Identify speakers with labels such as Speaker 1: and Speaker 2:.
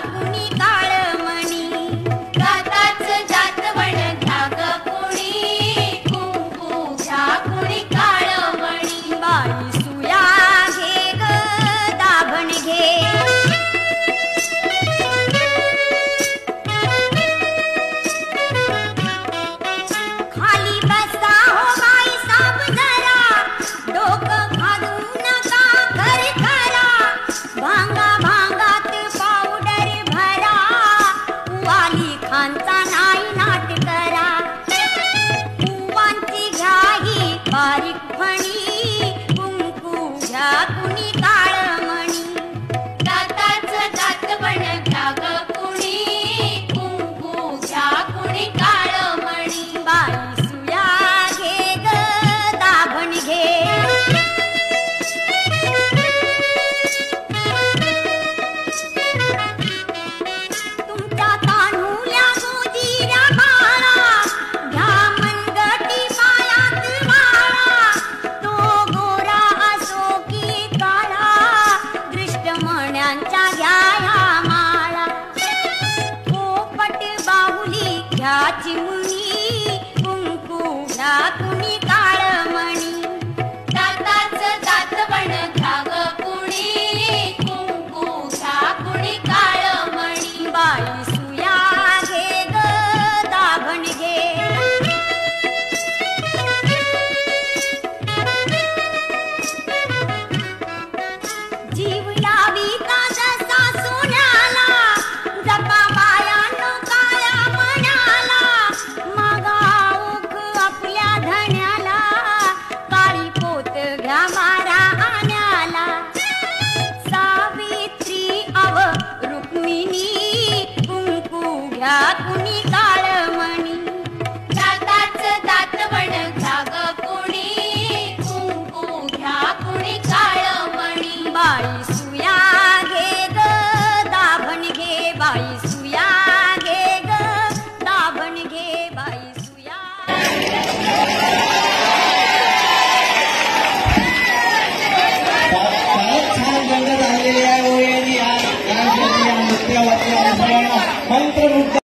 Speaker 1: कुणी काळमणी दाताच जातवण घ्या ग कुणी कुंकू घ्या कुणी काळमणी बाई सुया घे ग दाभण घे खाली बसा हो बाई साब जरा डोकं घालू नका घर खरा भांगा भांगात पावडर भरा वाली खांचा नाही नाट करा कुवांची घ्या ही बारीक फणी कुंकू घ्या कुणी काळमणी दाताच दातवण घ्या ग कुणी कुंकू घ्या कुणी काळमणी बाई सुया घे ग दाभण घे तुमच्या तान्हुल्या गोजीऱ्या बाळा घ्या मनगटी पायात माळा तो गोरा असो की काळा दृष्टमण्यांच्या घ्या ह्या माळा पोपट बाहुली घ्या चिमणी कुंकू घ्या कुणी काळमणी दाताच दातवण घ्या ग कुणी कुंकू घ्या कुणी काळमणी बाई सुया घे ग दाभण घे जीव लाविता जसा सोन्याला जपा बायानो काळ्या मनाला मागा ओख आपल्या धन्याला काळी पोत घ्या मारा आण्याला सावित्री अव रुक्मिणी कुंकू घ्या कुणी काळमणी दाताच दातवण घ्या ग कुणी कुंकू घ्या कुणी काळमणी बाई सुया घे ग दाभण घे बाई सुया घे ग दाभण घे बाई सुया
Speaker 2: फारच छान रंग झालेली आहे. ओळी आणि आज या नृत्यावरती मंत्रमुग्ध